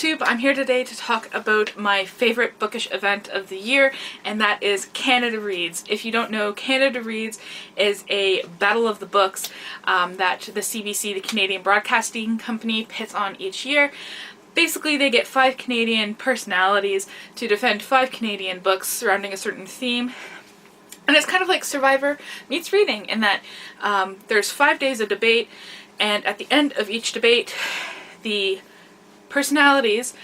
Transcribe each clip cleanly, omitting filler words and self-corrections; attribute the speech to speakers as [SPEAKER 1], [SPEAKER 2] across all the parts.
[SPEAKER 1] YouTube. I'm here today to talk about my favorite bookish event of the year, and that is Canada Reads. If you don't know, Canada Reads is a battle of the books that the CBC, the Canadian Broadcasting Company, pits on each year. Basically, they get 5 Canadian personalities to defend 5 Canadian books surrounding a certain theme. And it's kind of like Survivor meets reading in that there's 5 days of debate, and at the end of each debate, the personalities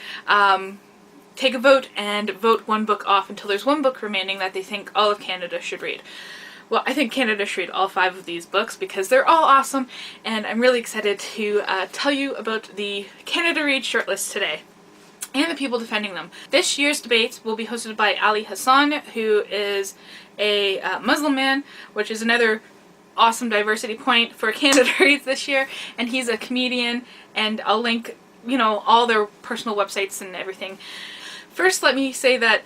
[SPEAKER 1] take a vote and vote one book off until there's one book remaining that they think all of Canada should read. Well, I think Canada should read all 5 of these books because they're all awesome, and I'm really excited to tell you about the Canada Read shortlist today and the people defending them. This year's debate will be hosted by Ali Hassan, who is a Muslim man, which is another awesome diversity point for Canada Reads this year, and he's a comedian, and I'll link, you know, all their personal websites and everything. First, let me say that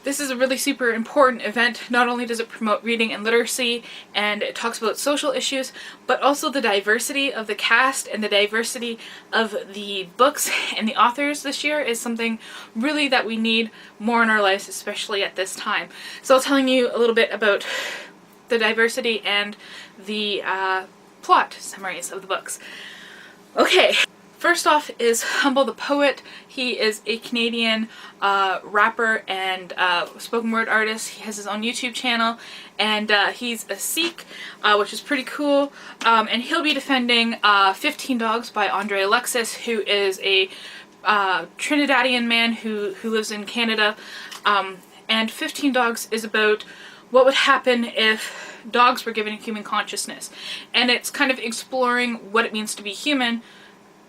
[SPEAKER 1] this is a really super important event. Not only does it promote reading and literacy, and it talks about social issues, but also the diversity of the cast and the diversity of the books and the authors this year is something really that we need more in our lives, especially at this time. So I'll telling you a little bit about the diversity and the plot summaries of the books. Okay. First off is Humble the Poet. He is a Canadian rapper and spoken word artist. He has his own YouTube channel, and he's a Sikh, which is pretty cool. And he'll be defending 15 Dogs by Andre Alexis, who is a Trinidadian man who lives in Canada. And 15 Dogs is about what would happen if dogs were given human consciousness. And it's kind of exploring what it means to be human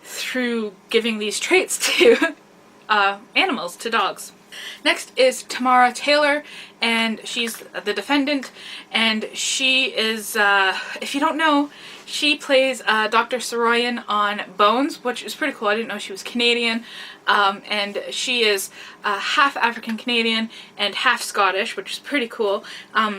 [SPEAKER 1] through giving these traits to animals, to dogs. Next is Tamara Taylor, and she's the defendant, and she is, if you don't know, she plays Dr. Soroyan on Bones, which is pretty cool. I didn't know she was Canadian, and she is half African Canadian and half Scottish, which is pretty cool.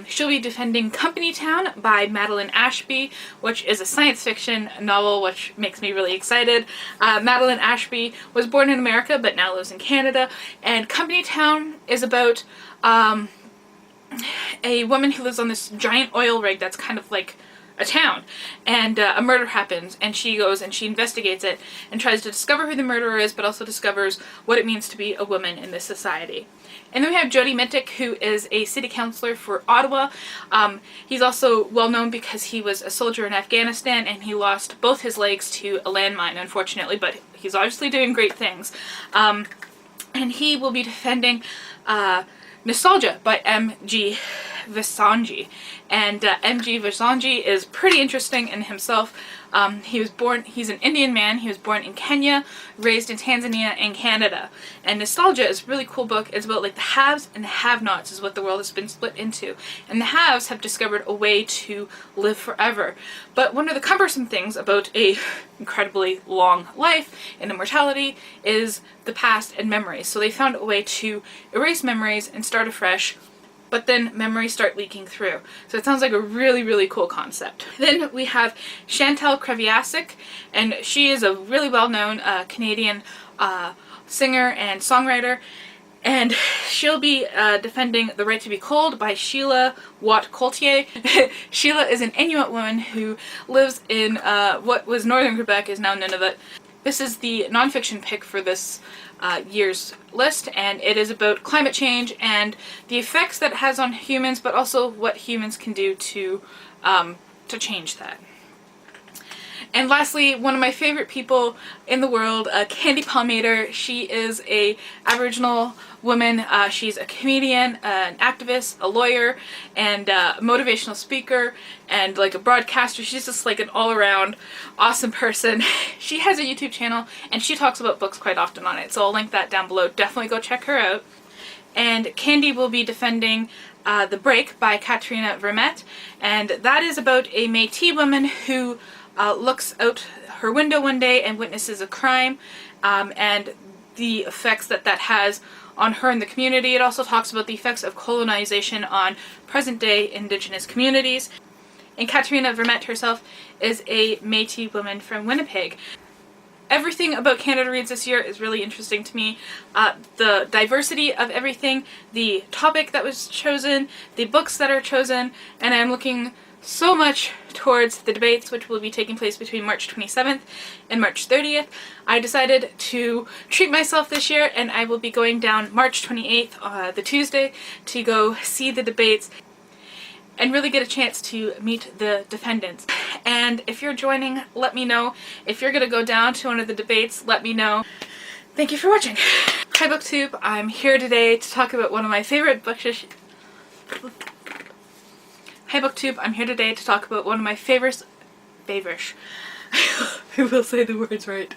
[SPEAKER 1] She'll be defending Company Town by Madeline Ashby, which is a science fiction novel, which makes me really excited. Madeline Ashby was born in America but now lives in Canada, and Company Town is about a woman who lives on this giant oil rig that's kind of like a town, and a murder happens, and she goes and she investigates it and tries to discover who the murderer is, but also discovers what it means to be a woman in this society. And then we have Jody Mitic, who is a city councillor for Ottawa. He's also well known because he was a soldier in Afghanistan, and he lost both his legs to a landmine, unfortunately, but he's obviously doing great things. And he will be defending Nostalgia by M.G. Visanji. And M.G. Visanji is pretty interesting in himself. He's an Indian man. He was born in Kenya, raised in Tanzania and Canada. And Nostalgia is a really cool book. It's about like the haves and the have-nots is what the world has been split into. And the haves have discovered a way to live forever. But one of the cumbersome things about a incredibly long life and immortality is the past and memories. So they found a way to erase memories and start afresh, but then memories start leaking through. So it sounds like a really, really cool concept. Then we have Chantal Kreviazuk, and she is a really well-known Canadian singer and songwriter, and she'll be defending The Right to Be Cold by Sheila Watt-Coultier. Sheila is an Inuit woman who lives in what was northern Quebec, is now Nunavut. This is the nonfiction pick for this year's list, and it is about climate change and the effects that it has on humans, but also what humans can do to change that. And lastly, one of my favorite people in the world, Candy Palmater. She is a Aboriginal woman. She's a comedian, an activist, a lawyer, and a motivational speaker, and like a broadcaster. She's just like an all-around awesome person. She has a YouTube channel, and she talks about books quite often on it, so I'll link that down below. Definitely go check her out. And Candy will be defending The Break by Katrina Vermette, and that is about a Métis woman who looks out her window one day and witnesses a crime, and the effects that has on her and the community. It also talks about the effects of colonization on present-day Indigenous communities. And Katrina Vermette herself is a Métis woman from Winnipeg. Everything about Canada Reads this year is really interesting to me. The diversity of everything, the topic that was chosen, the books that are chosen, and I'm looking so much towards the debates, which will be taking place between March 27th and March 30th. I decided to treat myself this year, and I will be going down March 28th, the Tuesday, to go see the debates and really get a chance to meet the defendants. And if you're joining, let me know. If you're gonna go down to one of the debates, let me know. Thank you for watching. Hi BookTube, I'm here today to talk about one of my favorite bookish... Hi BookTube, I'm here today to talk about one of my I will say the words right.